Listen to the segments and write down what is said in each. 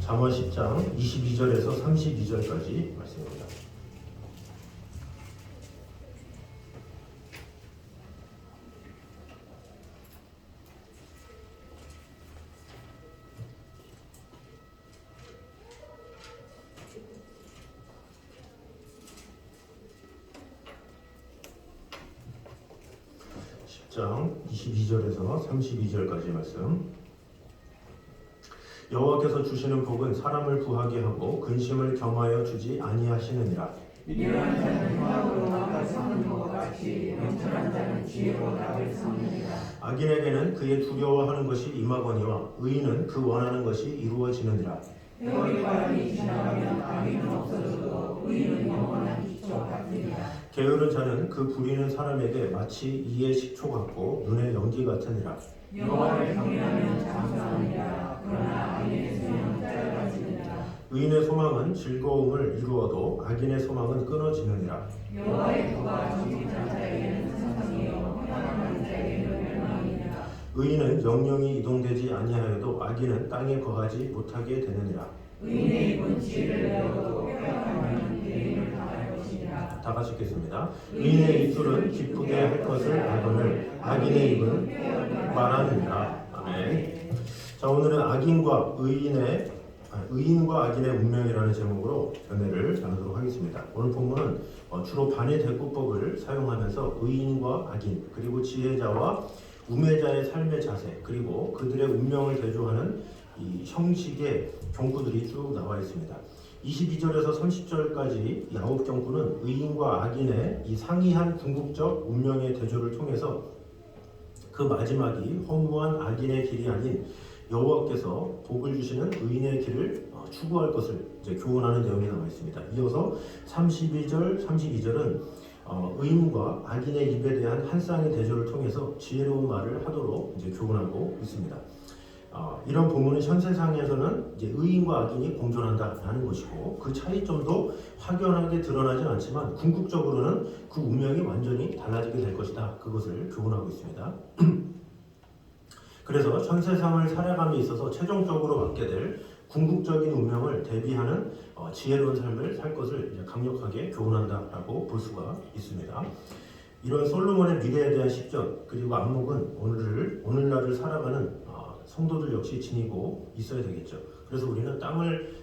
잠언 10장 22절에서 32절까지 말씀입니다. 장 22절에서 32절까지 말씀. 여호와께서 주시는 복은 사람을 부하게 하고 근심을 겸하여 주지 아니하시느니라. 미련한 자는 화학으로 나를 삼는 것 같이 명철한 자는 지혜로 나를 삼느니라. 악인에게는 그의 두려워하는 것이 임하거니와 의인은 그 원하는 것이 이루어지느니라. 세월이 바람이 지나가면 악인은 없어져도 의인은 영원한 기초 같으니라. 게으른 자는 그 부리는 사람에게 마치 이의 식초 같고 눈의 연기 같으니라. 여호와를 경외하면 장수하느니라. 그러나 악인의 수명은 짧아지느니라. 의인의 소망은 즐거움을 이루어도 악인의 소망은 끊어지느니라. 여호와의 도가 정직한 자에게는 상상이요 평안한 자에게는 멸망이니라. 의인은 영영이 이동되지 아니하여도 악인은 땅에 거하지 못하게 되느니라. 의인의 입은 지혜를 배워도 빼앗으면 배임을 당할 것이니라. 다 같이 읽겠습니다. 의인의 입술은 기쁘게 할 것을 알거늘 악인의 입은 말하느니라. 아멘. 자, 오늘은 의인과 악인의 운명이라는 제목으로 연애를 나누도록 하겠습니다. 오늘 본문은 주로 반의 대꾸법을 사용하면서 의인과 악인, 그리고 지혜자와 우매자의 삶의 자세, 그리고 그들의 운명을 대조하는 이 형식의 경구들이 쭉 나와 있습니다. 22절에서 30절까지 9경구는 의인과 악인의 이 상이한 궁극적 운명의 대조를 통해서 그 마지막이 허무한 악인의 길이 아닌 여호와께서 복을 주시는 의인의 길을 추구할 것을 이제 교훈하는 내용이 나와 있습니다. 이어서 32절, 32절은 의인과 악인의 입에 대한 한 쌍의 대조를 통해서 지혜로운 말을 하도록 이제 교훈하고 있습니다. 이런 본문은 현 세상에서는 이제 의인과 악인이 공존한다라는 것이고 그 차이점도 확연하게 드러나진 않지만 궁극적으로는 그 운명이 완전히 달라지게 될 것이다. 그것을 교훈하고 있습니다. 그래서 현 세상을 살아감에 있어서 최종적으로 받게 될 궁극적인 운명을 대비하는 지혜로운 삶을 살 것을 이제 강력하게 교훈한다라고 볼 수가 있습니다. 이런 솔로몬의 미래에 대한 식견 그리고 안목은 오늘날을 살아가는 성도들 역시 지니고 있어야 되겠죠. 그래서 우리는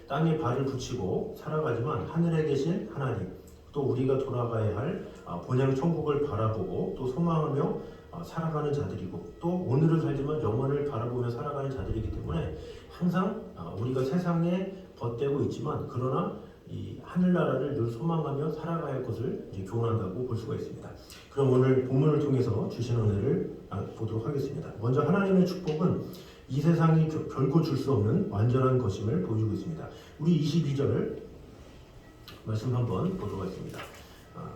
땅에 발을 붙이고 살아가지만 하늘에 계신 하나님, 또 우리가 돌아가야 할 본향 천국을 바라보고 또 소망하며 살아가는 자들이고 또 오늘을 살지만 영원을 바라보며 살아가는 자들이기 때문에 항상 우리가 세상에 벗대고 있지만 그러나 이 하늘나라를 늘 소망하며 살아가야 할 것을 이제 교훈한다고 볼 수가 있습니다. 그럼 오늘 본문을 통해서 주신 은혜를 보도록 하겠습니다. 먼저 하나님의 축복은 이 세상이 결코 줄 수 없는 완전한 것임을 보여주고 있습니다. 우리 22절 말씀 한번 보도록 하겠습니다.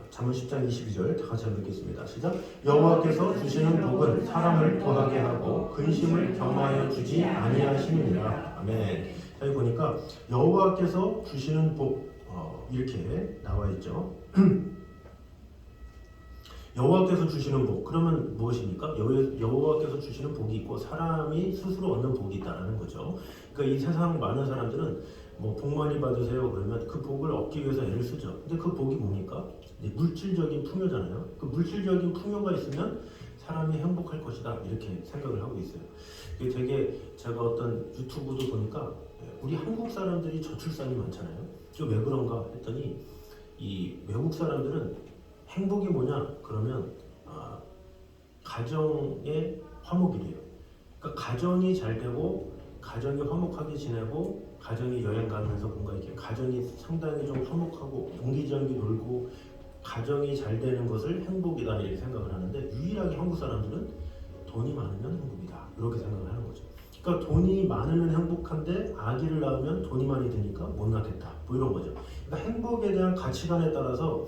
잠언 10장 22절 다 같이 한번 읽겠습니다. 시작. 여호와께서 주시는 복은 사람을 도하게 하고 근심을 겸하여 주지 아니하시느니라. 아멘. 자, 여기 보니까 여호와께서 주시는 복 이렇게 나와 있죠. 여호와께서 주시는 복, 그러면 무엇입니까? 여호와께서 주시는 복이 있고 사람이 스스로 얻는 복이 있다는 거죠. 그러니까 이 세상 많은 사람들은 복 많이 받으세요 그러면 그 복을 얻기 위해서 애를 쓰죠. 근데 그 복이 뭡니까? 물질적인 풍요잖아요. 그 물질적인 풍요가 있으면 사람이 행복할 것이다 이렇게 생각을 하고 있어요. 이게 되게 제가 어떤 유튜브도 보니까 우리 한국 사람들이 저출산이 많잖아요. 왜 그런가 했더니 이 외국 사람들은 행복이 뭐냐? 그러면 가정의 화목이래요. 그러니까 가정이 잘 되고 가정이 화목하게 지내고 가정이 여행 가면서 뭔가 이렇게 가정이 상당히 좀 화목하고 옹기종기 놀고 가정이 잘 되는 것을 행복이다 이렇게 생각을 하는데 유일하게 한국 사람들은 돈이 많으면 행복이다 이렇게 생각을 하는 거죠. 그러니까 돈이 많으면 행복한데 아기를 낳으면 돈이 많이 드니까 못 낳겠다 뭐 이런 거죠. 그러니까 행복에 대한 가치관에 따라서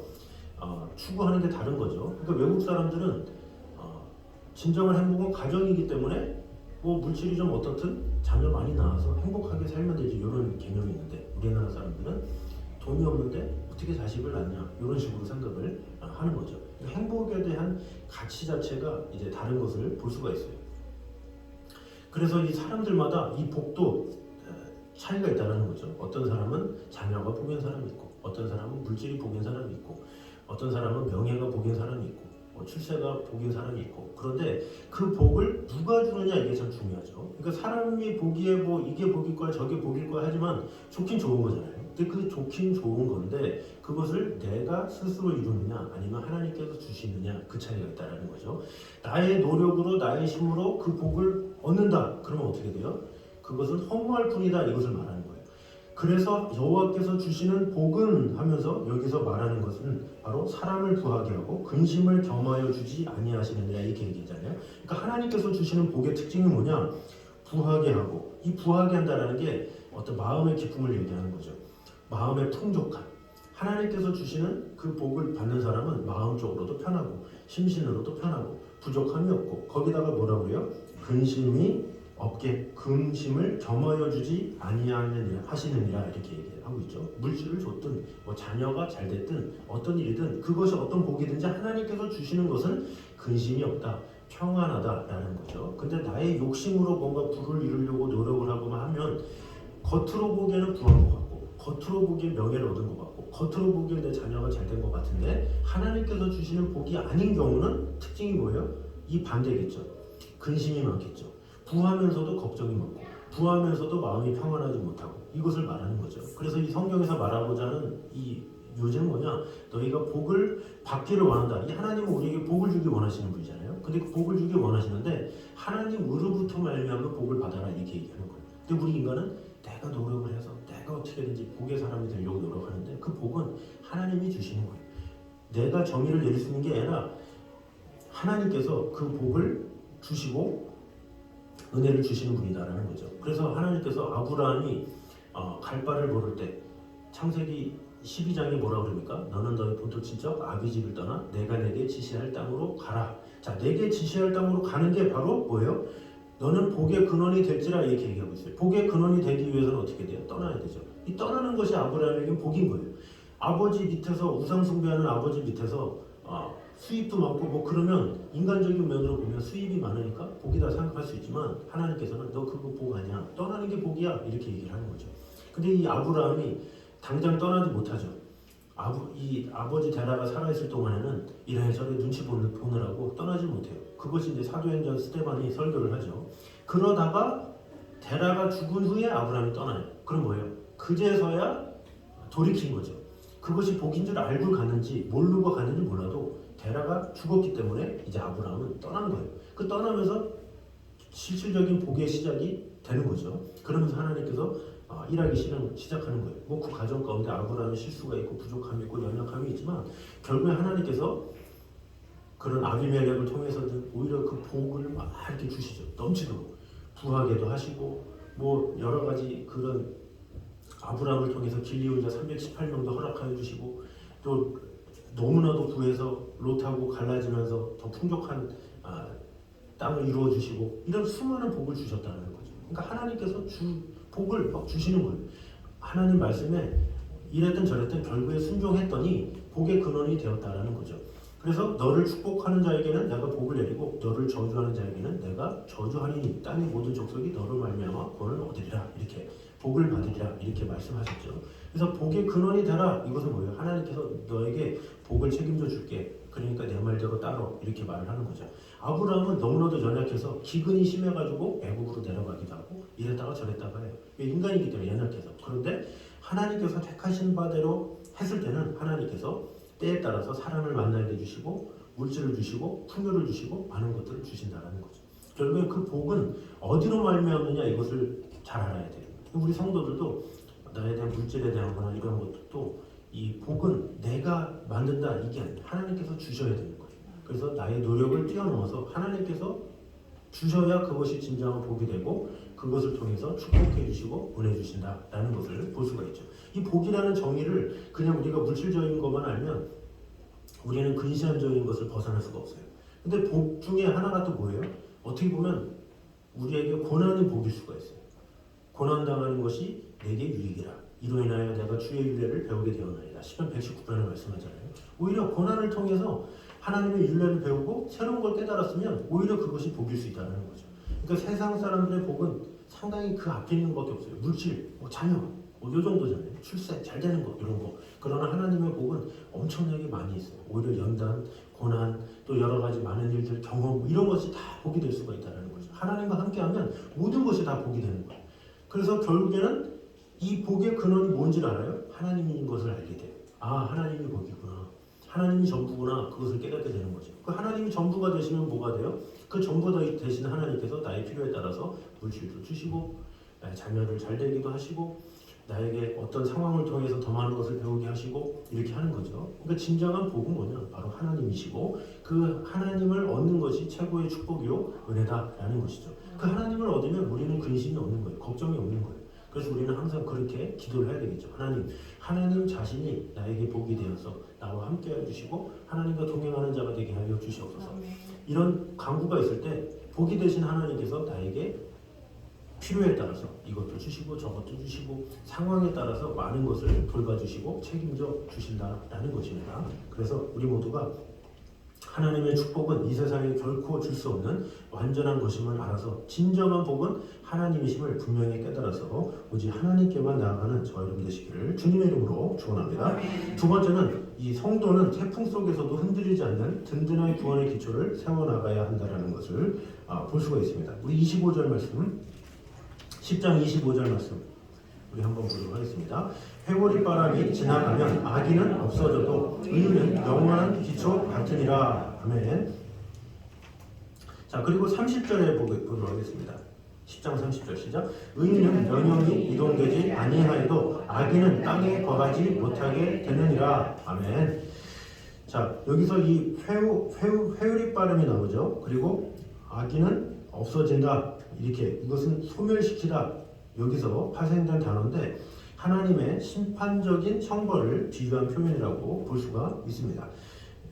추구하는 게 다른 거죠. 그러니까 외국 사람들은 진정한 행복은 가정이기 때문에 물질이 좀 어떻든 자녀 많이 낳아서 행복하게 살면 되지 이런 개념이 있는데 우리나라 사람들은 돈이 없는데 어떻게 자식을 낳냐 이런 식으로 생각을 하는 거죠. 그러니까 행복에 대한 가치 자체가 이제 다른 것을 볼 수가 있어요. 그래서 이 사람들마다 이 복도 차이가 있다는 거죠. 어떤 사람은 자녀가 복인 사람이 있고, 어떤 사람은 물질이 복인 사람이 있고, 어떤 사람은 명예가 복인 사람이 있고, 출세가 복인 사람이 있고. 그런데 그 복을 누가 주느냐 이게 참 중요하죠. 그러니까 사람이 보기에 뭐 이게 복일 거야 저게 복일 거야 하지만 좋긴 좋은 거잖아요. 근데 그 좋긴 좋은 건데 그것을 내가 스스로 이루느냐 아니면 하나님께서 주시느냐 그 차이가 있다는 거죠. 나의 노력으로 나의 힘으로 그 복을 얻는다. 그러면 어떻게 돼요? 그것은 허무할 뿐이다. 이것을 말하는 거예요. 그래서 여호와께서 주시는 복은 하면서 여기서 말하는 것은 바로 사람을 부하게 하고 근심을 겸하여 주지 아니하시느니라 이렇게 얘기하잖아요. 그러니까 하나님께서 주시는 복의 특징이 뭐냐? 부하게 하고, 이 부하게 한다는 게 어떤 마음의 기쁨을 얘기하는 거죠. 마음의 풍족함. 하나님께서 주시는 그 복을 받는 사람은 마음적으로도 편하고 심신으로도 편하고 부족함이 없고 거기다가 뭐라고 그래요? 근심이 없게 근심을 겸하여 주지 아니하시느니라 이렇게 얘기하고 있죠. 물질을 줬든 뭐 자녀가 잘 됐든 어떤 일이든 그것이 어떤 복이든지 하나님께서 주시는 것은 근심이 없다. 평안하다라는 거죠. 근데 나의 욕심으로 뭔가 부를 이루려고 노력을 하고만 하면 겉으로 보기에는 부한 것 같고 겉으로 보기엔 명예를 얻은 것 같고 겉으로 보기엔 내 자녀가 잘 된 것 같은데 하나님께서 주시는 복이 아닌 경우는 특징이 뭐예요? 이 반대겠죠. 근심이 많겠죠. 부하면서도 걱정이 많고 부하면서도 마음이 평안하지 못하고 이것을 말하는 거죠. 그래서 이 성경에서 말하고자 하는 이 요지는 뭐냐? 너희가 복을 받기를 원한다. 이 하나님은 우리에게 복을 주기 원하시는 분이잖아요. 근데 그 복을 주기 원하시는데 하나님으로부터 말미암아 복을 받아라 이렇게 얘기하는 거예요. 근데 우리 인간은 내가 노력을 해서 내가 어떻게든지 복의 사람이 되려고 노력하는데 그 복은 하나님이 주시는 거예요. 내가 정의를 내릴 수 있는 게 아니라 하나님께서 그 복을 주시고 은혜를 주시는 분이다라는 거죠. 그래서 하나님께서 아브라함이 갈 바를 모를 때 창세기 12장에 뭐라 그럽니까? 너는 너의 본토 친척 아비 집을 떠나 내가 내게 지시할 땅으로 가라. 자, 내게 지시할 땅으로 가는 게 바로 뭐예요? 너는 복의 근원이 될지라 이렇게 얘기하고 있어요. 복의 근원이 되기 위해서는 어떻게 돼요? 떠나야 되죠. 이 떠나는 것이 아브라함에게 복인 거예요. 아버지 밑에서 우상 숭배하는 아버지 밑에서 수입도 많고 뭐 그러면 인간적인 면으로 보면 수입이 많으니까 복이다 생각할 수 있지만 하나님께서는 너 그거 복 아니야. 떠나는 게 복이야. 이렇게 얘기를 하는 거죠. 근데 이 아브라함이 당장 떠나지 못하죠. 이 아버지 데라가 살아있을 동안에는 이래저래 눈치 보느라고 떠나지 못해요. 그것이 이제 사도행전 스데반이 설교를 하죠. 그러다가 데라가 죽은 후에 아브라함이 떠나요. 그럼 뭐예요? 그제서야 돌이킨 거죠. 그것이 복인 줄 알고 갔는지 모르고 갔는지 몰라도 데라가 죽었기 때문에 이제 아브라함은 떠난 거예요. 그 떠나면서 실질적인 복의 시작이 되는 거죠. 그러면서 하나님께서 일하기 시작하는 거예요. 뭐 그 과정 가운데 아브라함의 실수가 있고 부족함이 있고 연약함이 있지만 결국에 하나님께서 그런 아비멜렉을 통해서든 오히려 그 복을 막 이렇게 주시죠. 넘치도록 부하게도 하시고 뭐 여러 가지 그런 아브라함을 통해서 길리온 자 318명도 허락하여 주시고 또 너무나도 부해서 롯하고 갈라지면서 더 풍족한 땅을 이루어 주시고 이런 수많은 복을 주셨다는 거죠. 그러니까 하나님께서 복을 막 주시는 거예요. 하나님 말씀에 이랬든 저랬든 결국에 순종했더니 복의 근원이 되었다라는 거죠. 그래서 너를 축복하는 자에게는 내가 복을 내리고 너를 저주하는 자에게는 내가 저주하리니 땅의 모든 족속이 너를 말미암아 구원을 얻으리라 이렇게 복을 받으리라 이렇게 말씀하셨죠. 그래서 복의 근원이 되라 이것은 뭐예요? 하나님께서 너에게 복을 책임져 줄게. 그러니까 내 말대로 따라 이렇게 말을 하는 거죠. 아브라함은 너무나도 연약해서 기근이 심해가지고 애국으로 내려가기도 하고 이랬다가 저랬다가 해요. 인간이기 때문에 연약해서. 그런데 하나님께서 택하신 바대로 했을 때는 하나님께서 때에 따라서 사람을 만나게 해주시고 물질을 주시고 풍요를 주시고 많은 것들을 주신다는 거죠. 결국에 그 복은 어디로 말미암느냐 이것을 잘 알아야 돼요. 우리 성도들도 나에 대한 물질에 대한 거나 이런 것도 이 복은 내가 만든다 이게 아니라 하나님께서 주셔야 되는 거예요. 그래서 나의 노력을 뛰어넘어서 하나님께서 주셔야 그것이 진정한 복이 되고 그것을 통해서 축복해 주시고 은혜 주신다라는 것을 볼 수가 있죠. 이 복이라는 정의를 그냥 우리가 물질적인 것만 알면 우리는 근시안적인 것을 벗어날 수가 없어요. 근데 복 중에 하나가 또 뭐예요? 어떻게 보면 우리에게 고난이 복일 수가 있어요. 고난당하는 것이 내게 유익이라. 이로 인하여 내가 주의 율례를 배우게 되었나이다. 시편 119편에 말씀하잖아요. 오히려 고난을 통해서 하나님의 율례를 배우고 새로운 걸 깨달았으면 오히려 그것이 복일 수 있다는 거죠. 그러니까 세상 사람들의 복은 상당히 그 앞에 있는 것밖에 없어요. 물질, 자녀, 요 정도잖아요. 출세, 잘 되는 거 이런 거. 그러나 하나님의 복은 엄청나게 많이 있어요. 오히려 연단, 고난, 또 여러 가지 많은 일들, 경험 이런 것이 다 복이 될 수가 있다는 거죠. 하나님과 함께하면 모든 것이 다 복이 되는 거예요. 그래서 결국에는 이 복의 근원이 뭔지를 알아요? 하나님인 것을 알게 돼요. 아, 하나님이 복이구나. 하나님이 전부구나. 그것을 깨닫게 되는 거죠. 그 하나님이 전부가 되시면 뭐가 돼요? 그 전부 되신 하나님께서 나의 필요에 따라서 물질도 주시고 자녀를 잘 되기도 하시고 나에게 어떤 상황을 통해서 더 많은 것을 배우게 하시고 이렇게 하는 거죠. 그러니까 진정한 복은 뭐냐? 바로 하나님이시고 그 하나님을 얻는 것이 최고의 축복이요 은혜다라는 것이죠. 그 하나님을 얻으면 우리는 근심이 없는 거예요. 걱정이 없는 거예요. 그래서 우리는 항상 그렇게 기도를 해야 되겠죠. 하나님 자신이 나에게 복이 되어서 나와 함께 해주시고 하나님과 동행하는 자가 되게 하여 주시옵소서. 이런 간구가 있을 때 복이 되신 하나님께서 나에게 필요에 따라서 이것도 주시고 저것도 주시고 상황에 따라서 많은 것을 돌봐주시고 책임져 주신다라는 것입니다. 그래서 우리 모두가 하나님의 축복은 이 세상에 결코 줄 수 없는 완전한 것임을 알아서 진정한 복은 하나님이심을 분명히 깨달아서 오직 하나님께만 나아가는 저와 여러분 되시기를 주님의 이름으로 축원합니다. 두 번째는 이 성도는 태풍 속에서도 흔들리지 않는 든든한 구원의 기초를 세워나가야 한다는 것을 볼 수가 있습니다. 우리 25절 말씀 10장 25절 말씀 우리 한번 보도록 하겠습니다. 회오리 바람이 지나가면 악인은 없어져도 의인은 영원한 기초 같으니라. 아멘. 자, 그리고 30절에 보도록 하겠습니다. 10장 30절 시작. 의인은 영영이 이동되지 아니하여도 악인은 땅에 거하지 못하게 되느니라. 아멘. 자, 여기서 이 회오리 바람이 나오죠. 그리고 악인은 없어진다. 이렇게 이것은 소멸시키다. 여기서 파생된 단어인데 하나님의 심판적인 형벌을 비유한 표현이라고 볼 수가 있습니다.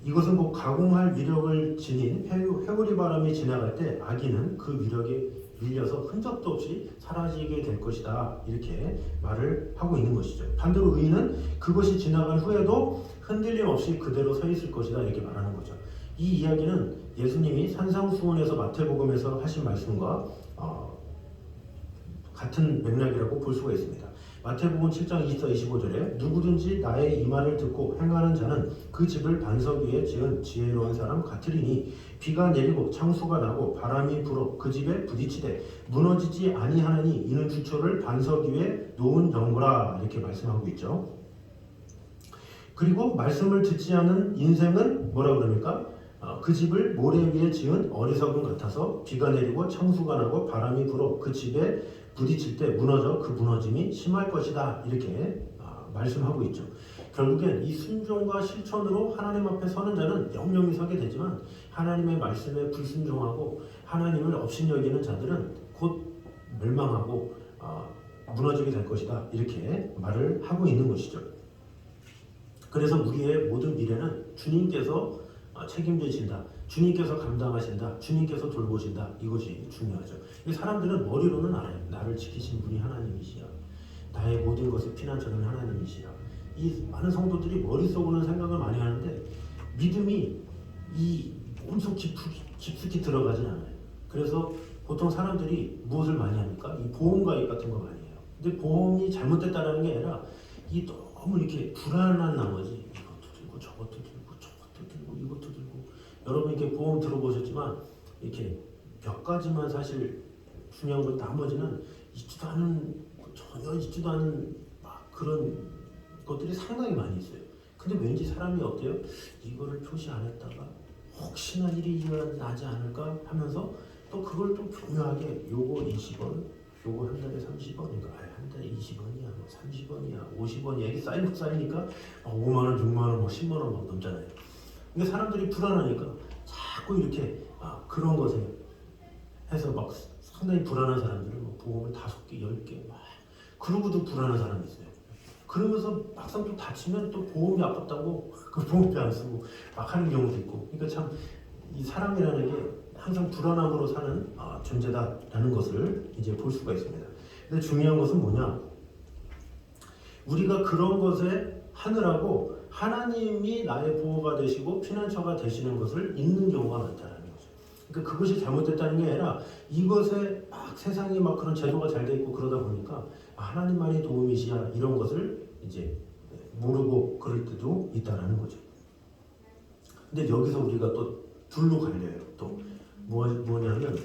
이것은 꼭 가공할 위력을 지닌 회오리 바람이 지나갈 때 악인은 그 위력에 밀려서 흔적도 없이 사라지게 될 것이다. 이렇게 말을 하고 있는 것이죠. 반대로 의인은 그것이 지나간 후에도 흔들림 없이 그대로 서 있을 것이다. 이렇게 말하는 거죠. 이 이야기는 예수님이 산상수훈에서 마태복음에서 하신 말씀과 같은 맥락이라고 볼 수가 있습니다. 마태복음 7장 24, 25절에 누구든지 나의 이 말을 듣고 행하는 자는 그 집을 반석 위에 지은 지혜로운 사람 같으리니 비가 내리고 창수가 나고 바람이 불어 그 집에 부딪히되 무너지지 아니하느니 이는 주초를 반석 위에 놓은 연고라. 이렇게 말씀하고 있죠. 그리고 말씀을 듣지 않은 인생은 뭐라 그럽니까? 그 집을 모래 위에 지은 어리석음 같아서 비가 내리고 창수가 나고 바람이 불어 그 집에 부딪힐 때 무너져 그 무너짐이 심할 것이다. 이렇게 말씀하고 있죠. 결국엔 이 순종과 실천으로 하나님 앞에 서는 자는 영영이 서게 되지만 하나님의 말씀에 불순종하고 하나님을 업신여기는 자들은 곧 멸망하고 무너지게 될 것이다. 이렇게 말을 하고 있는 것이죠. 그래서 우리의 모든 미래는 주님께서 책임지신다. 주님께서 감당하신다. 주님께서 돌보신다. 이것이 중요하죠. 사람들은 머리로는 알아요. 나를 지키신 분이 하나님이시야. 나의 모든 것의 피난처는 하나님이시야. 이 많은 성도들이 머릿속으로는 생각을 많이 하는데 믿음이 이 엄청 깊숙이 들어가진 않아요. 그래서 보통 사람들이 무엇을 많이 합니까? 이 보험 가입 같은 거 많이 해요. 근데 보험이 잘못됐다는 게 아니라 이 너무 이렇게 불안한 나머지 이것도 들고 저것도 들고 저것도 들고 이것도 들고 여러분 이렇게 보험 들어보셨지만 이렇게 몇 가지만 사실 중요한 건 나머지는 있지도 않은 전혀 있지도 않은 막 그런 것들이 상당히 많이 있어요. 근데 왠지 사람이 어때요? 이거를 표시 안 했다가 혹시나 일이 일어나지 않을까 하면서 또 그걸 또 교묘하게 요거 20원 요거 한 달에 30원 그러니까 한 달에 20원이야 30원이야 50원이야 이게 쌓이니까 5만원 6만원 10만원 막 넘잖아요. 근데 사람들이 불안하니까 자꾸 이렇게 그런 것에 해서 막 상당히 불안한 사람들은 뭐 보험을 5개 10개 막 그러고도 불안한 사람이 있어요. 그러면서 막상 또 다치면 또 보험이 아깝다고 그 보험비 안 쓰고 막 하는 경우도 있고. 그러니까 참 이 사람이라는 게 항상 불안함으로 사는 존재다라는 것을 이제 볼 수가 있습니다. 근데 중요한 것은 뭐냐? 우리가 그런 것에 하느라고 하나님이 나의 보호가 되시고 피난처가 되시는 것을 잊는 경우가 많다는 거죠. 그러니까 그것이 잘못됐다는 게 아니라 이것에 막 세상에 막 그런 제도가 잘 돼 있고 그러다 보니까 하나님만이 도움이시야 이런 것을 이제 모르고 그럴 때도 있다라는 거죠. 근데 여기서 우리가 또 둘로 갈려요. 또 뭐냐면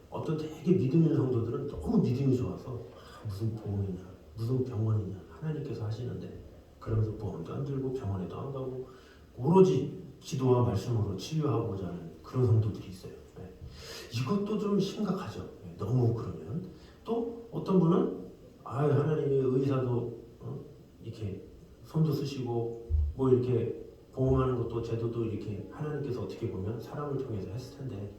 어떤 되게 믿음 있는 성도들은 너무 믿음이 좋아서 무슨 보험이냐 무슨 병원이냐 하나님께서 하시는데 그러면서 보험도 안 들고 병원에도 안 가고 오로지 기도와 말씀으로 치유하고자 하는 그런 성도들이 있어요. 네. 이것도 좀 심각하죠. 네. 너무 그러면 또 어떤 분은 하나님이 의사도 이렇게 손도 쓰시고 뭐 이렇게 보험하는 것도 제도도 이렇게 하나님께서 어떻게 보면 사람을 통해서 했을 텐데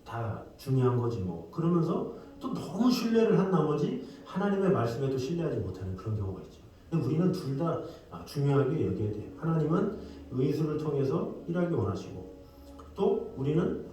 다 중요한 거지 뭐 그러면서 또 너무 신뢰를 한 나머지 하나님의 말씀에도 신뢰하지 못하는 그런 경우가 있죠. 근데 우리는 둘 다 중요하게 여겨야 돼요. 하나님은 의술을 통해서 일하기 원하시고 또 우리는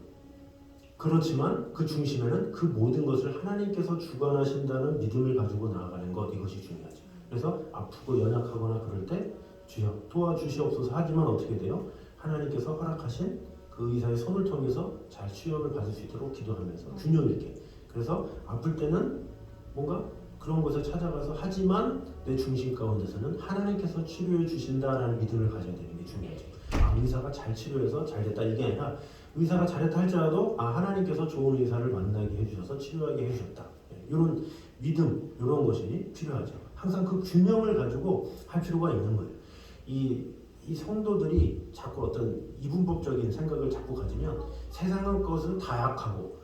그렇지만 그 중심에는 그 모든 것을 하나님께서 주관하신다는 믿음을 가지고 나아가는 것 이것이 중요하죠. 그래서 아프고 연약하거나 그럴 때 주여 도와주시옵소서 하지만 어떻게 돼요? 하나님께서 허락하신 그 의사의 손을 통해서 잘 치유를 받을 수 있도록 기도하면서 균형 있게 그래서 아플 때는 뭔가 그런 곳에 찾아가서 하지만 내 중심 가운데서는 하나님께서 치료해 주신다라는 믿음을 가져야 되는 게 중요하죠. 의사가 잘 치료해서 잘 됐다 이게 아니라 의사가 잘했다 할지라도 하나님께서 좋은 의사를 만나게 해주셔서 치료하게 해주셨다. 이런 믿음 이런 것이 필요하죠. 항상 그 균형을 가지고 할 필요가 있는 거예요. 이 성도들이 자꾸 어떤 이분법적인 생각을 자꾸 가지면 세상의 것은 다 약하고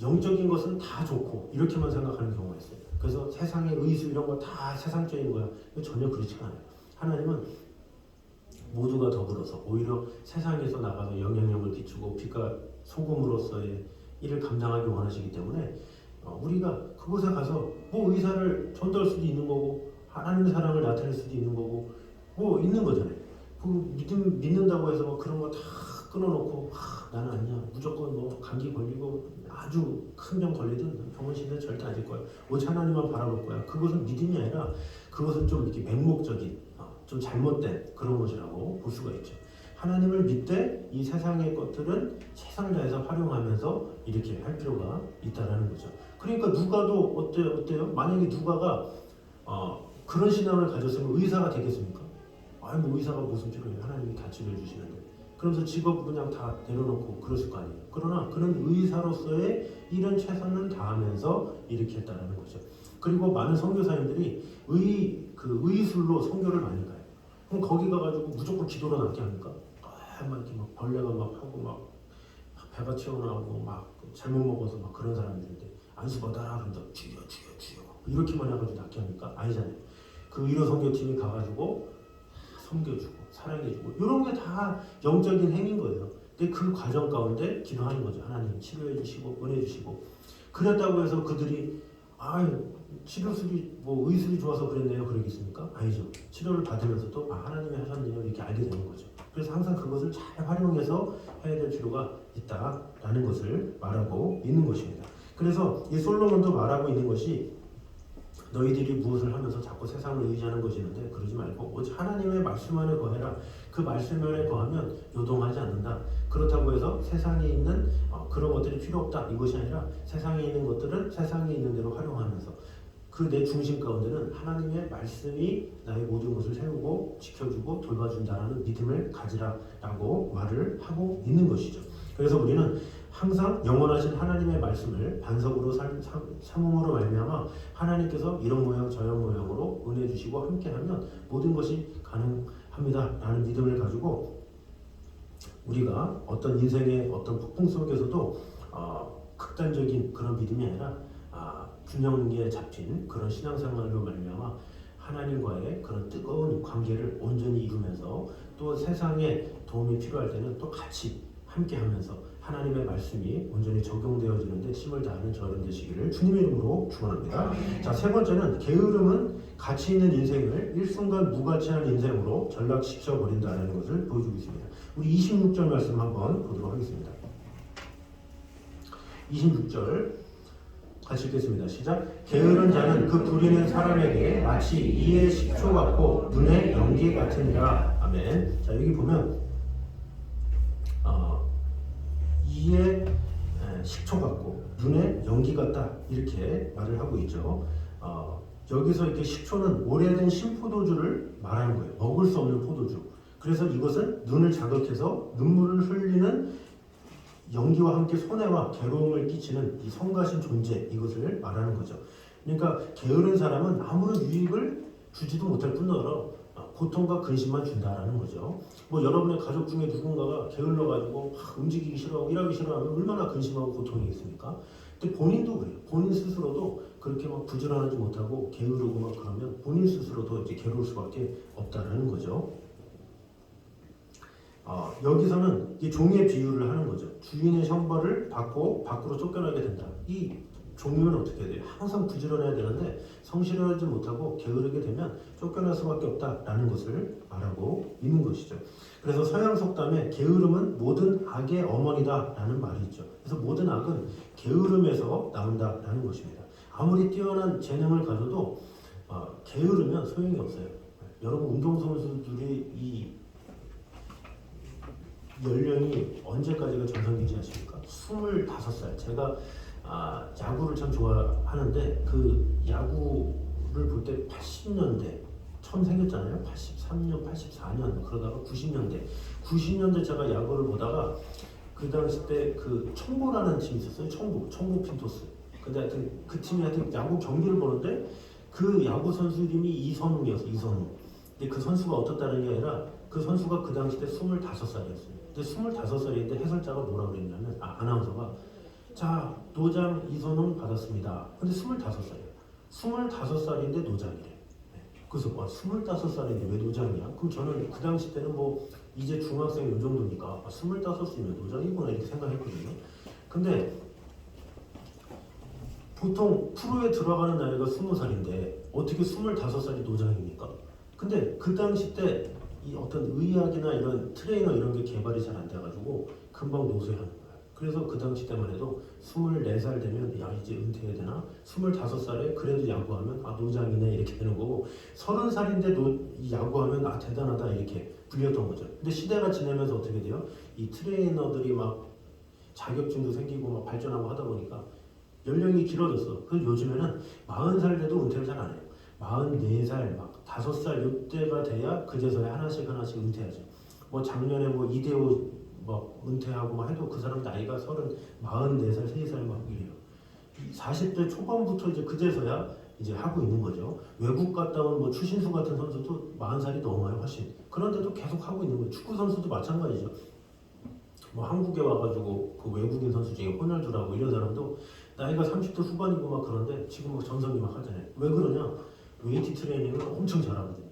영적인 것은 다 좋고 이렇게만 생각하는 경우가 있어요. 그래서 세상의 의수 이런 거 다 세상적인 거야. 전혀 그렇지가 않아요. 하나님은 모두가 더불어서 오히려 세상에서 나가서 영향력을 끼치고 빛과 소금으로서의 일을 감당하기 원하시기 때문에 우리가 그곳에 가서 뭐 의사를 전도할 수도 있는 거고 하나님의 사랑을 나타낼 수도 있는 거고 뭐 있는 거잖아요. 그 믿는다고 해서 뭐 그런 거 다 끊어놓고 나는 아니야 무조건 뭐 감기 걸리고 아주 큰 병 걸리든 병원 신세 절대 안 질 거야 오직 하나님만 바라볼 거야 그것은 믿음이 아니라 그것은 좀 이렇게 맹목적인 좀 잘못된 그런 것이라고 볼 수가 있죠. 하나님을 믿되 이 세상의 것들은 최선을 다해서 활용하면서 이렇게 할 필요가 있다라는 거죠. 그러니까 누가도 어때요? 만약에 누가가 그런 신앙을 가졌으면 의사가 되겠습니까? 뭐 의사가 무슨 필요해요? 하나님이 다 치료해 주시는데. 그러면서 직업 그냥 다 내려놓고 그러실 거 아니에요. 그러나 그런 의사로서의 이런 최선을 다하면서 이렇게 했다라는 거죠. 그리고 많은 선교사님들이 의술로 선교를 많이 가요. 그럼 거기 가가지고 무조건 기도로 낫게 합니까? 막 이렇게 막 벌레가 막 하고 막 배가 튀어나오고 막 잘못 먹어서 막 그런 사람들인데 안수 받아라 그런다 주여 이렇게만 해가지고 낫게 합니까? 아니잖아요. 그 의료 선교팀이 가가지고 섬겨주고 사랑해주고 이런 게 다 영적인 행위인 거예요. 근데 그 과정 가운데 기도하는 거죠. 하나님 치료해 주시고 은혜 주시고 그랬다고 해서 그들이 치료술이 뭐 의술이 좋아서 그랬네요 그러겠습니까? 아니죠. 치료를 받으면서도 하나님이 하셨네요 이렇게 알게 되는 거죠. 그래서 항상 그것을 잘 활용해서 해야 될 필요가 있다라는 것을 말하고 있는 것입니다. 그래서 이 솔로몬도 말하고 있는 것이 너희들이 무엇을 하면서 자꾸 세상을 의지하는 것이는데 그러지 말고 오직 하나님의 말씀 안에 거해라. 그 말씀 안에 거하면 요동하지 않는다. 그렇다고 해서 세상에 있는 그런 것들이 필요 없다. 이것이 아니라 세상에 있는 것들은 세상에 있는 대로 활용하면서 그 내 중심 가운데는 하나님의 말씀이 나의 모든 것을 세우고 지켜주고 돌봐준다라는 믿음을 가지라라고 말을 하고 있는 것이죠. 그래서 우리는 항상 영원하신 하나님의 말씀을 반석으로 삼음으로 말미암아 하나님께서 이런 모양 저런 모양으로 은혜 주시고 함께하면 모든 것이 가능합니다라는 믿음을 가지고 우리가 어떤 인생의 어떤 폭풍 속에서도 극단적인 그런 믿음이 아니라 균형에 잡힌 그런 신앙생활로 말미암아 하나님과의 그런 뜨거운 관계를 온전히 이루면서 또 세상에 도움이 필요할 때는 또 같이 함께하면서 하나님의 말씀이 온전히 적용되어지는데 힘을 다하는 저런 되시기를 주님의 이름으로 축원합니다. 자, 세 번째는 게으름은 가치 있는 인생을 일순간 무가치한 인생으로 전락시켜 버린다는 것을 보여주고 있습니다. 우리 26절 말씀 한번 보도록 하겠습니다. 26절 같이 읽겠습니다. 시작. 게으른 자는 그 부리는 사람에게 마치 이의 식초 같고 눈의 연기 같으니라. 아멘. 자, 여기 보면 이의 식초 같고 눈에 연기 같다 이렇게 말을 하고 있죠. 여기서 이렇게 식초는 오래된 신포도주를 말하는 거예요. 먹을 수 없는 포도주. 그래서 이것은 눈을 자극해서 눈물을 흘리는 연기와 함께 손해와 괴로움을 끼치는 이 성가신 존재, 이것을 말하는 거죠. 그러니까 게으른 사람은 아무런 유익을 주지도 못할 뿐더러 고통과 근심만 준다라는 거죠. 뭐 여러분의 가족 중에 누군가가 게을러가지고 움직이기 싫어하고 일하기 싫어하면 얼마나 근심하고 고통이 있습니까? 근데 본인도 그래요. 본인 스스로도 그렇게 막 부지런하지 못하고 게으르고 막 그러면 본인 스스로도 이제 괴로울 수밖에 없다라는 거죠. 여기서는 이 종의 비유를 하는 거죠. 주인의 형벌을 받고 밖으로 쫓겨나게 된다. 이 종류는 어떻게 돼요? 항상 부지런해야 되는데 성실하지 못하고 게으르게 되면 쫓겨날 수밖에 없다라는 것을 말하고 있는 것이죠. 그래서 서양 속담에 게으름은 모든 악의 어머니다라는 말이 있죠. 그래서 모든 악은 게으름에서 나온다라는 것입니다. 아무리 뛰어난 재능을 가져도 게으르면 소용이 없어요. 여러분 운동선수들이 이 연령이 언제까지가 정상이지 아십니까? 25살. 제가 야구를 참 좋아하는데 그 야구를 볼 때 80년대 처음 생겼잖아요. 83년, 84년 그러다가 90년대 제가 야구를 보다가 그 당시 때 그 청보라는 팀이 있었어요. 청보 핀토스. 근데 하여튼 그 팀이 하여튼 야구 경기를 보는데 그 야구 선수 이름이 이선웅이었어요. 이선웅. 근데 그 선수가 어떻다는 게 아니라 그 선수가 그 당시 때 25살이었어요. 근데 25살인데 해설자가 뭐라 그랬냐면 아나운서가 자 노장 이선웅 받았습니다. 근데 25살이에요. 25살인데 노장이래. 그래서 25살인데 왜 노장이야? 그럼 저는 그 당시 때는 뭐 이제 중학생 요 정도니까 25이면 노장이구나 이렇게 생각했거든요. 근데 보통 프로에 들어가는 나이가 20살인데 어떻게 25살이 노장입니까? 근데 그 당시 때 이 어떤 의학이나 이런 트레이너 이런 게 개발이 잘 안 돼가지고 금방 노쇠하는 거예요. 그래서 그 당시 때만 해도 24살 되면 야 이제 은퇴해야 되나? 25살에 그래도 야구하면 노장이네 이렇게 되는 거고 30살인데 야구하면 대단하다 이렇게 불렸던 거죠. 근데 시대가 지나면서 어떻게 돼요? 이 트레이너들이 막 자격증도 생기고 막 발전하고 하다 보니까 연령이 길어졌어. 그래서 요즘에는 40살 돼도 은퇴를 잘 안 해요. 44살, 막 5살 이때가 돼야 그제서야 하나씩 은퇴하죠. 뭐 작년에 뭐 이대호 뭐 은퇴하고 막 해도 그 사람 나이가 44살, 3살 막 이래요. 40대 초반부터 이제 그제서야 이제 하고 있는 거죠. 외국 갔다 온 뭐 추신수 같은 선수도 40살이 넘어요, 훨씬. 그런데도 계속 하고 있는 거예요. 축구 선수도 마찬가지죠. 뭐 한국에 와가지고 그 외국인 선수 중에 호날두라고 이런 사람도 나이가 30대 후반이고 막 그런데 지금 막 전성기 막 하잖아요. 왜 그러냐? 웨이트 트레이닝을 엄청 잘하거든요.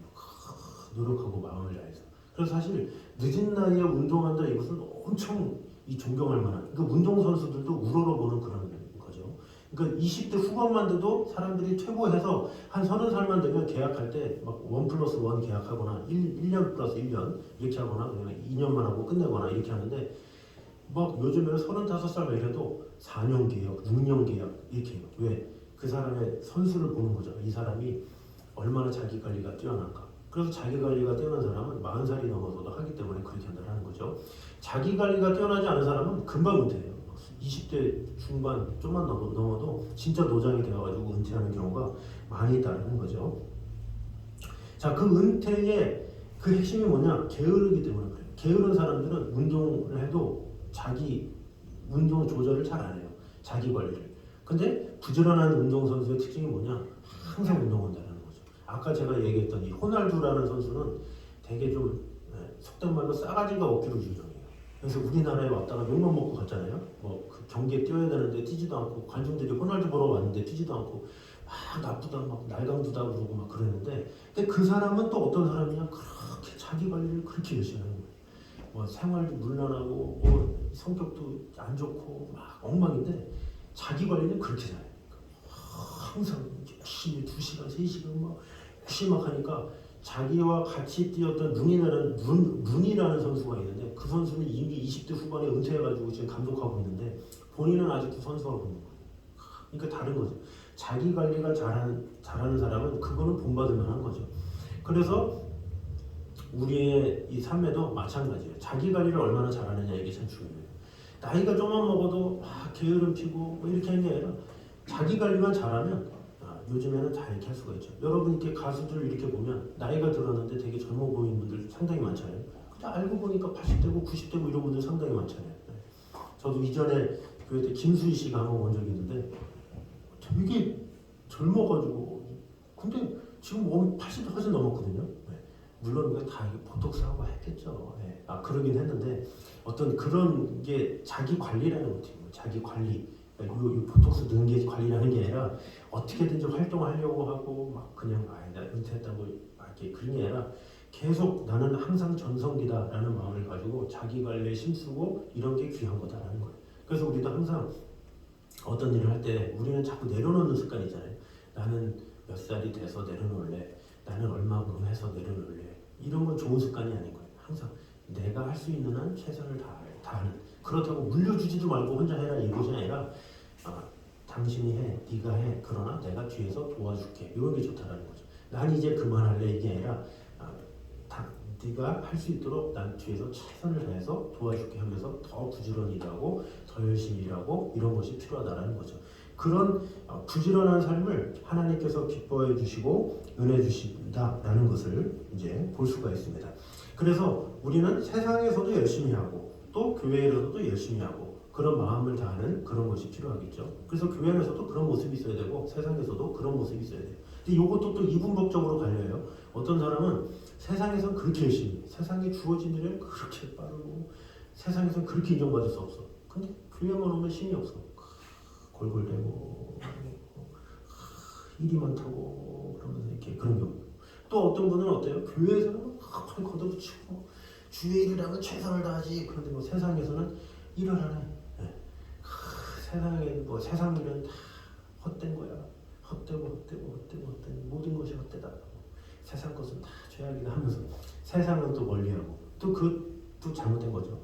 노력하고 마음을 다해서. 그래서 사실 늦은 나이에 운동한다 이것은 엄청 존경할 만한. 그러니까 운동 선수들도 우러러보는 그런 거죠. 그러니까 20대 후반만 돼도 사람들이 퇴보해서 한 30살만 되면 계약할 때 막 1+1 계약하거나 1년 플러스 1년 이렇게 하거나 그냥 2년만 하고 끝내거나 이렇게 하는데 막 요즘에는 35살 이래도 4년 계약, 6년 계약 이렇게 해요. 왜? 그 사람의 선수를 보는 거죠. 이 사람이 얼마나 자기 관리가 뛰어난가. 그래서 자기 관리가 뛰어난 사람은 40살이 넘어서도 하기 때문에 그렇게 한다는 거죠. 자기 관리가 뛰어나지 않은 사람은 금방 은퇴해요. 20대 중반 좀만 넘어도 진짜 노장이 되어가지고 은퇴하는 경우가 많이 있다는 거죠. 자, 그 은퇴의 그 핵심이 뭐냐? 게으르기 때문에 그래요. 게으른 사람들은 운동을 해도 자기 운동 조절을 잘 안 해요. 자기 관리를. 근데 부지런한 운동선수의 특징이 뭐냐? 항상 운동한다는 거죠. 아까 제가 얘기했던 이 호날두라는 선수는 되게 좀 속된 말로 싸가지가 없기로 유명해요. 그래서 우리나라에 왔다가 욕만 먹고 갔잖아요. 뭐 그 경기에 뛰어야 되는데 뛰지도 않고 관중들이 호날두 보러 왔는데 뛰지도 않고 막 나쁘다 막 날강두다 그러고 막 그랬는데 근데 그 사람은 또 어떤 사람이냐? 그렇게 자기 관리를 그렇게 열심히 하는 거예요. 뭐 생활도 문란하고 뭐 성격도 안 좋고 막 엉망인데 자기 관리는 그렇게 잘해요. 항상 열심히 2시간, 3시간 막 열심히 막 하니까 자기와 같이 뛰었던 룬이라는 선수가 있는데 그 선수는 이미 20대 후반에 은퇴해가지고 지금 감독하고 있는데 본인은 아직도 선수하고 있는 거예요. 그러니까 다른 거죠. 자기 관리가 잘하는 사람은 그거는 본받을 만한 거죠. 그래서 우리의 이 삶에도 마찬가지예요. 자기 관리를 얼마나 잘하느냐 이게 참 중요해요. 나이가 좀만 먹어도 게으름 피고 뭐 이렇게 하는 게 아니라 자기 관리만 잘하면 요즘에는 다 이렇게 할 수가 있죠. 여러분 이렇게 가수들 이렇게 보면 나이가 들었는데 되게 젊어 보이는 분들 상당히 많잖아요. 근데 알고 보니까 80대고 90대고 이런 분들 상당히 많잖아요. 네. 저도 이전에 교회 때 김수희 씨가 한번 본 적이 있는데 되게 젊어가지고 근데 지금 몸 80도 훨씬 넘었거든요. 네. 물론 그게 다 보톡스하고 했겠죠. 네. 그러긴 했는데 어떤 그런 게 자기 관리라는 거죠. 자기 관리. 이 보톡스 넣은 게 관리라는 게 아니라 어떻게든지 활동하려고 하고 막 그냥 나 은퇴했다고 이렇게 그런 게 아니라 계속 나는 항상 전성기다라는 마음을 가지고 자기 관리에 힘쓰고 이런 게 귀한 거다라는 거예요. 그래서 우리도 항상 어떤 일을 할 때 우리는 자꾸 내려놓는 습관이 있잖아요. 나는 몇 살이 돼서 내려놓을래. 나는 얼마큼 해서 내려놓을래. 이런 건 좋은 습관이 아닌 거예요. 항상 내가 할 수 있는 한 최선을 다하는. 그렇다고 물려주지도 말고 혼자 해라 이것이 아니라 당신이 해, 네가 해. 그러나 내가 뒤에서 도와줄게. 이런 게 좋다라는 거죠. 난 이제 그만할래 이게 아니라 네가 할 수 있도록 난 뒤에서 최선을 다해서 도와줄게 하면서 더 부지런히 일하고 더 열심히 일하고 이런 것이 필요하다라는 거죠. 그런 부지런한 삶을 하나님께서 기뻐해 주시고 은혜 주신다라는 것을 이제 볼 수가 있습니다. 그래서 우리는 세상에서도 열심히 하고 또 교회에서도 열심히 하고 그런 마음을 다하는 그런 것이 필요하겠죠. 그래서 교회에서도 그런 모습이 있어야 되고 세상에서도 그런 모습이 있어야 돼요. 근데 이것도 또 이분법적으로 갈려요. 어떤 사람은 세상에서는 그렇게 열심히, 세상에 주어진 일은 그렇게 빠르고 세상에서는 그렇게 인정받을 수 없어. 근데 교회만 오면 힘이 없어. 골골대고 일이 많다고 그러면서 이렇게 그런 경우. 또 어떤 분은 어때요? 교회에서는 팔 걷어붙이고 주의 일을 하면 최선을 다하지. 그런데 뭐 세상에서는 일을 하네. 네. 세상에 뭐 세상 일은 다 헛된 거야. 헛되고 모든 것이 헛되다. 세상 것은 다 죄악이다 하면서 세상은 또 멀리하고 또 그것도 잘못된 거죠.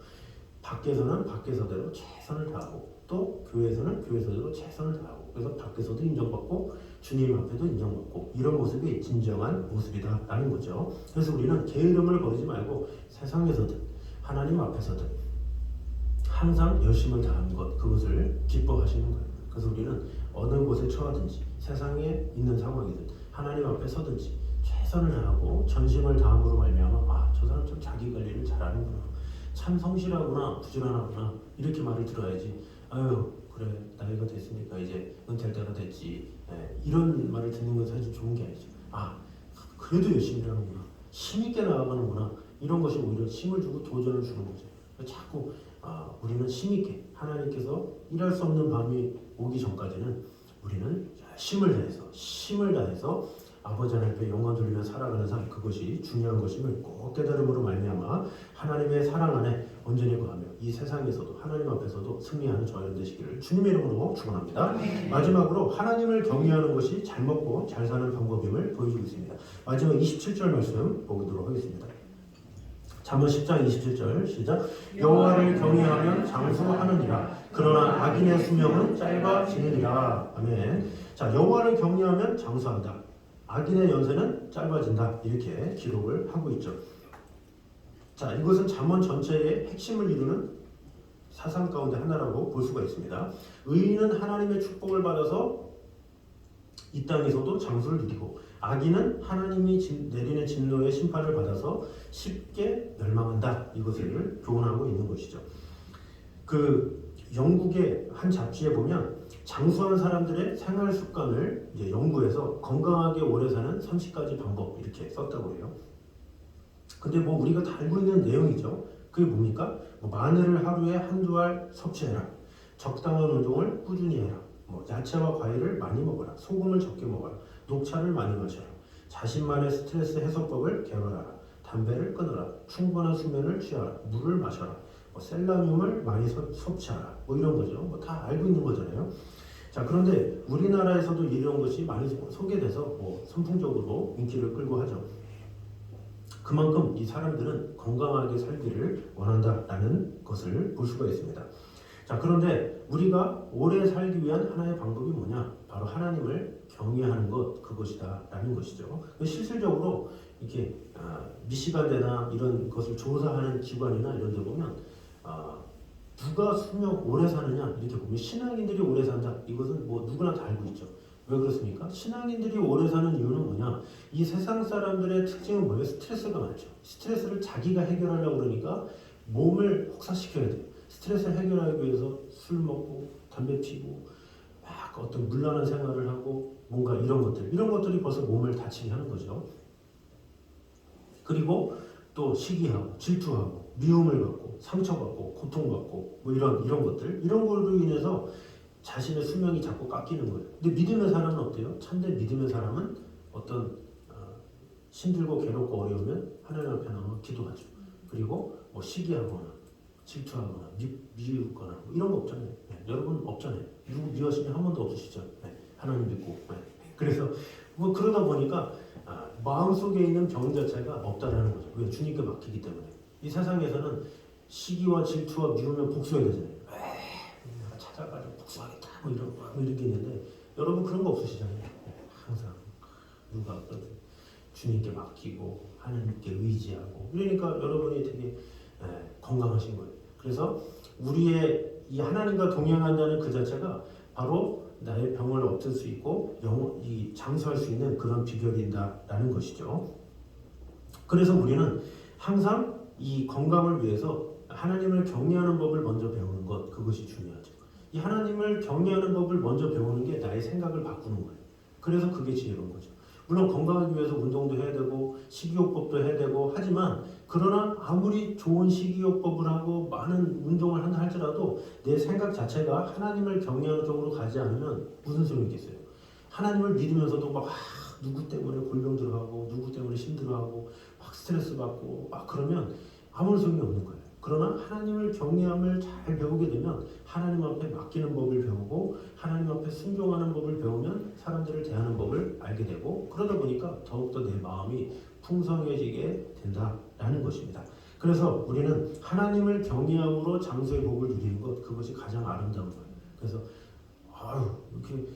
밖에서는 밖에서대로 최선을 다하고 또 교회에서는 교회에서대로 최선을 다하고 그래서 밖에서도 인정받고 주님 앞에도 인정받고 이런 모습이 진정한 모습이다라는 거죠. 그래서 우리는 게으름을 버리지 말고 세상에서든 하나님 앞에서든 항상 열심을 다하는 것 그것을 기뻐하시는 거예요. 그래서 우리는 어느 곳에 처하든지 세상에 있는 상황이든 하나님 앞에 서든지 최선을 다하고 전심을 다함으로 말미암아 저 사람 참 자기 관리를 잘하는구나. 참 성실하구나. 부지런하구나. 이렇게 말을 들어야지. 아유 그래 나이가 됐으니까 이제 은퇴할 때가 됐지. 이런 말을 듣는 건 사실 좋은 게 아니죠. 그래도 열심히 하는구나. 힘있게 나아가는구나. 이런 것이 오히려 힘을 주고 도전을 주는 거죠. 자꾸 우리는 힘있게 하나님께서 일할 수 없는 밤이 오기 전까지는 우리는 힘을 다해서 아버지 하나님 앞에 영광 돌리며 살아가는 삶 그것이 중요한 것임을 꼭 깨달음으로 말미암아 하나님의 사랑 안에 온전히 거하며 이 세상에서도 하나님 앞에서도 승리하는 저희들 되시기를 주님의 이름으로 축원합니다. 마지막으로 하나님을 경외하는 것이 잘 먹고 잘 사는 방법임을 보여주고 있습니다. 마지막 27절 말씀 보도록 하겠습니다. 잠언 10장 27절 시작. 여호와를 경외하면 장수하느니라. 그러나 악인의 수명은 짧아지느니라. 아멘. 자, 여호와를 경외하면 장수한다. 악인의 연세는 짧아진다. 이렇게 기록을 하고 있죠. 자, 이것은 잠언 전체의 핵심을 이루는 사상 가운데 하나라고 볼 수가 있습니다. 의인은 하나님의 축복을 받아서 이 땅에서도 장수를 누리고 악인은 하나님이 내리는 진노의 심판을 받아서 쉽게 멸망한다. 이것을 교훈하고 있는 것이죠. 영국의 한 잡지에 보면 장수한 사람들의 생활 습관을 이제 연구해서 건강하게 오래 사는 30가지 방법 이렇게 썼다고 해요. 근데 우리가 다 알고 있는 내용이죠. 그게 뭡니까? 마늘을 하루에 한두 알 섭취해라. 적당한 운동을 꾸준히 해라. 야채와 과일을 많이 먹어라. 소금을 적게 먹어라. 녹차를 많이 마셔라. 자신만의 스트레스 해소법을 개발하라. 담배를 끊어라. 충분한 수면을 취하라. 물을 마셔라. 셀레늄을 많이 섭취하라. 이런 거죠. 다 알고 있는 거잖아요. 자, 그런데 우리나라에서도 이런 것이 많이 소개돼서 선풍적으로 인기를 끌고 하죠. 그만큼 이 사람들은 건강하게 살기를 원한다라는 것을 볼 수가 있습니다. 자, 그런데 우리가 오래 살기 위한 하나의 방법이 뭐냐? 바로 하나님을 경외하는 것, 그것이다 라는 것이죠. 실질적으로 이렇게 미시간대나 이런 것을 조사하는 기관이나 이런 데 보면 누가 수명 오래 사느냐 이렇게 보면 신앙인들이 오래 산다. 이것은 뭐 누구나 다 알고 있죠. 왜 그렇습니까? 신앙인들이 오래 사는 이유는 뭐냐? 이 세상 사람들의 특징은 뭐예요? 스트레스가 많죠. 스트레스를 자기가 해결하려고 그러니까 몸을 혹사시켜야 돼요. 스트레스를 해결하기 위해서 술 먹고 담배 피고 막 어떤 문란한 생활을 하고 뭔가 이런 것들이 벌써 몸을 다치게 하는 거죠. 그리고 또 시기하고 질투하고 미움을 받고 상처받고 고통받고 뭐 이런 것들 이런 걸로 인해서 자신의 수명이 자꾸 깎이는 거예요. 근데 믿음의 사람은 어때요? 참된 믿음의 사람은 어떤 힘들고 괴롭고 어려우면 하나님 앞에 나와 기도하죠. 그리고 뭐 시기하거나 질투하거나 미우거나 뭐 이런 거 없잖아요. 네, 여러분 없잖아요. 누구 미워하신 분 한 번도 없으시죠? 네, 하나님 믿고. 네. 그래서 뭐 그러다 보니까 마음속에 있는 병 자체가 없다라는 거죠. 왜? 주님께 맡기기 때문에. 이 세상에서는 시기와 질투와 미우면 복수해야 되잖아요. 내가 찾아가지고 복수하겠다 뭐 이런 게 있는데 여러분 그런 거 없으시잖아요. 항상 누가 주님께 맡기고 하나님께 의지하고 이러니까 여러분이 되게 건강하신 거예요. 그래서 우리의 이 하나님과 동행한다는 그 자체가 바로 나의 병을 없앨 수 있고 장수할 수 있는 그런 비결이다라는 것이죠. 그래서 우리는 항상 이 건강을 위해서 하나님을 경외하는 법을 먼저 배우는 것, 그것이 중요하죠. 이 하나님을 경외하는 법을 먼저 배우는 게 나의 생각을 바꾸는 거예요. 그래서 그게 지혜로운 거죠. 물론 건강하기 위해서 운동도 해야 되고 식이요법도 해야 되고 하지만 그러나 아무리 좋은 식이요법을 하고 많은 운동을 한다 할지라도 내 생각 자체가 하나님을 경외하는 쪽으로 가지 않으면 무슨 소용이 있겠어요. 하나님을 믿으면서도 막 누구 때문에 골병 들어가고 누구 때문에 힘들어하고 막 스트레스 받고 막 그러면 아무 소용이 없는 거예요. 그러나 하나님을 경외함을 잘 배우게 되면 하나님 앞에 맡기는 법을 배우고 하나님 앞에 순종하는 법을 배우면 사람들을 대하는 법을 알게 되고 그러다 보니까 더욱더 내 마음이 풍성해지게 된다라는 것입니다. 그래서 우리는 하나님을 경외함으로 장수의 복을 누리는 것, 그것이 가장 아름다운 거예요. 그래서 이렇게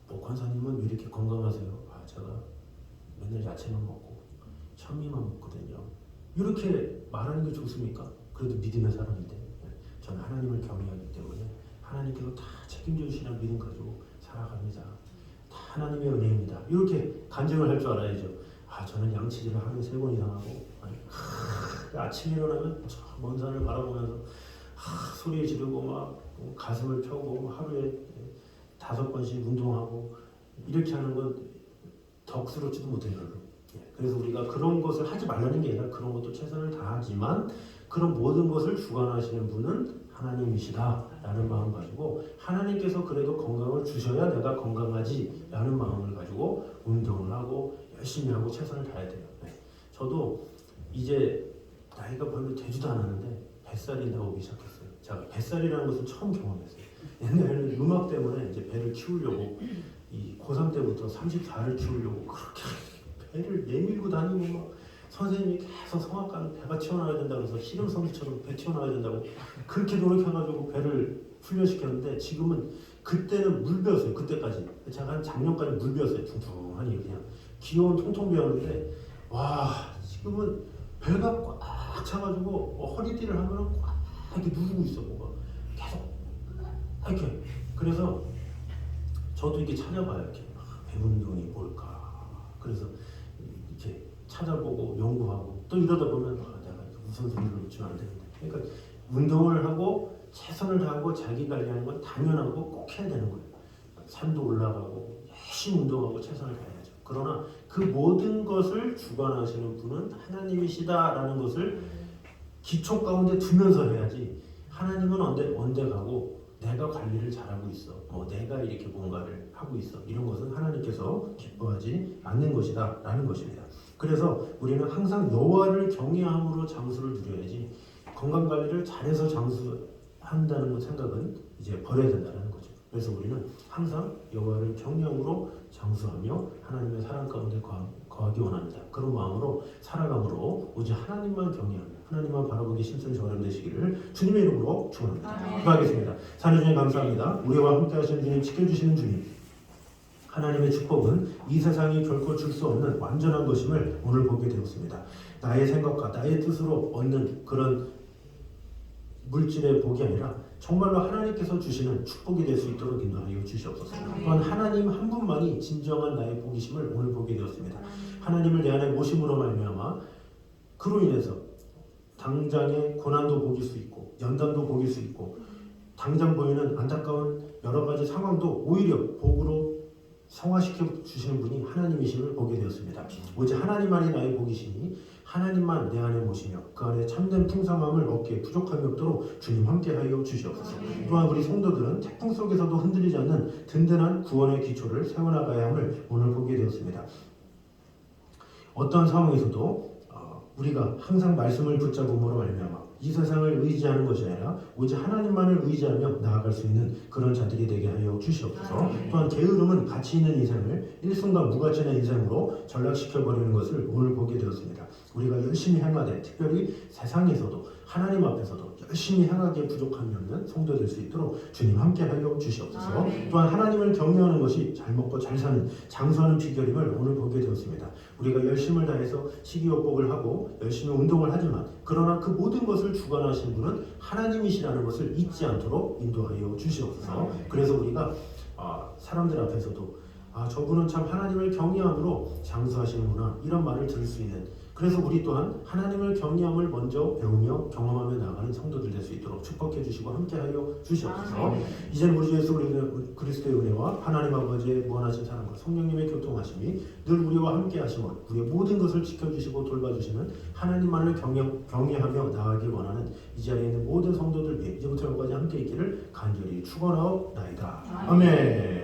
권사님은 왜 이렇게 건강하세요? 제가 맨날 야채만 먹고 현미만 먹거든요. 이렇게 말하는 게 좋습니까? 그래도 믿음의 사람인데 저는 하나님을 경외하기 때문에 하나님께서 다 책임져 주시는 믿음 가지고 살아갑니다. 다 하나님의 은혜입니다. 이렇게 간증을 할 줄 알아야죠. 저는 양치질을 하루에 3번 이상 하고 아침에 일어나면 저 먼 산을 바라보면서 소리 지르고 막 가슴을 펴고 하루에 5번씩 운동하고 이렇게 하는 건 덕스럽지도 못해요. 그래서 우리가 그런 것을 하지 말라는 게 아니라 그런 것도 최선을 다하지만 그런 모든 것을 주관하시는 분은 하나님이시다라는 마음 가지고 하나님께서 그래도 건강을 주셔야 내가 건강하지라는 마음을 가지고 운동을 하고 열심히 하고 최선을 다해야 돼요. 저도 이제 나이가 별로 되지도 않았는데 뱃살이 나오기 시작했어요. 제가 뱃살이라는 것을 처음 경험했어요. 옛날에는 음악 때문에 이제 배를 키우려고 이 고3 때부터 34를 키우려고 그렇게 배를 내밀고 다니고 막 선생님이 계속 성악가는 배가 튀어나와야 된다고 해서 씨름 선수처럼 배 튀어나와야 된다고 그렇게 노력해가지고 배를 훈련시켰는데 지금은 그때는 물 배웠어요. 그때까지 제가 한 작년까지 물 배웠어요. 퉁퉁하니 그냥 귀여운 통통 배웠는데 지금은 배가 꽉 차가지고 허리띠를 하면 꽉 이렇게 누르고 있어. 뭐가 계속 이렇게. 그래서 저도 이렇게 찾아봐요. 이렇게 배 운동이 뭘까. 그래서 이렇게 찾아보고 연구하고 또 이러다 보면 내가 우선순위를 놓치면 안 되는데. 그러니까 운동을 하고 최선을 다하고 자기 관리하는 건 당연하고 꼭 해야 되는 거예요. 산도 올라가고 열심히 운동하고 최선을 다해야죠. 그러나 그 모든 것을 주관하시는 분은 하나님이시다라는 것을 기초 가운데 두면서 해야지. 하나님은 언제 가고 내가 관리를 잘하고 있어. 내가 이렇게 뭔가를 하고 있어. 이런 것은 하나님께서 기뻐하지 않는 것이다 라는 것입니다. 그래서 우리는 항상 여호와를 경외함으로 장수를 누려야지 건강관리를 잘해서 장수한다는 생각은 이제 버려야 된다는 거죠. 그래서 우리는 항상 여호와를 경외함으로 장수하며 하나님의 사랑 가운데 거하기 원합니다. 그런 마음으로 살아감으로 오직 하나님만 경외하며 하나님만 바라보기 심성이 저렴되시기를 주님의 이름으로 축원합니다. 기도하겠습니다. 사는 주님 감사합니다. 우리와 함께 하시는 주님, 지켜주시는 주님, 하나님의 축복은 이 세상이 결코 줄 수 없는 완전한 것임을 오늘 보게 되었습니다. 나의 생각과 나의 뜻으로 얻는 그런 물질의 복이 아니라 정말로 하나님께서 주시는 축복이 될 수 있도록 인도하여 주시옵소서. 또한 하나님 한 분만이 진정한 나의 복이심을 오늘 보게 되었습니다. 하나님을 내 안에 모심으로 말미암아 그로 인해서 당장의 고난도 복일 수 있고 연단도 복일 수 있고 당장 보이는 안타까운 여러 가지 상황도 오히려 복으로 성화시켜 주시는 분이 하나님이심을 보게 되었습니다. 오직 하나님만이 나의 복이시니 하나님만 내 안에 모시며 그 안에 참된 풍성함을 얻기에 부족함이 없도록 주님 함께하여 주시옵소서. 또한 우리 성도들은 태풍 속에서도 흔들리지 않는 든든한 구원의 기초를 세워나가야 함을 오늘 보게 되었습니다. 어떤 상황에서도 우리가 항상 말씀을 붙잡음으로 말미암아 이 세상을 의지하는 것이 아니라 오직 하나님만을 의지하며 나아갈 수 있는 그런 자들이 되게 하여 주시옵소서. 또한 게으름은 가치 있는 인생을 일순간 무가치한 인생으로 전락시켜버리는 것을 오늘 보게 되었습니다. 우리가 열심히 행하되 특별히 세상에서도 하나님 앞에서도 열심히 행하기에 부족함이 없는 성도 될 수 있도록 주님 함께하여 주시옵소서. 또한 하나님을 경외하는 것이 잘 먹고 잘 사는 장수하는 비결임을 오늘 보게 되었습니다. 우리가 열심을 다해서 식이요법을 하고 열심히 운동을 하지만 그러나 그 모든 것을 주관하신 분은 하나님이시라는 것을 잊지 않도록 인도하여 주시옵소서. 그래서 우리가 사람들 앞에서도 저분은 참 하나님을 경외함으로 장수하시는구나 이런 말을 들을 수 있는, 그래서 우리 또한 하나님을 경외함을 먼저 배우며 경험하며 나아가는 성도들 될 수 있도록 축복해 주시고 함께하여 주시옵소서. 이제는 우리 주 예수 그리스도의 은혜와 하나님 아버지의 무한하신 사랑과 성령님의 교통하심이 늘 우리와 함께하심을 우리의 모든 것을 지켜주시고 돌봐주시는 하나님만을 경외하며 나아가길 원하는 이 자리에 있는 모든 성도들 위해 이제부터 여기까지 함께 있기를 간절히 축원하옵나이다. 아멘.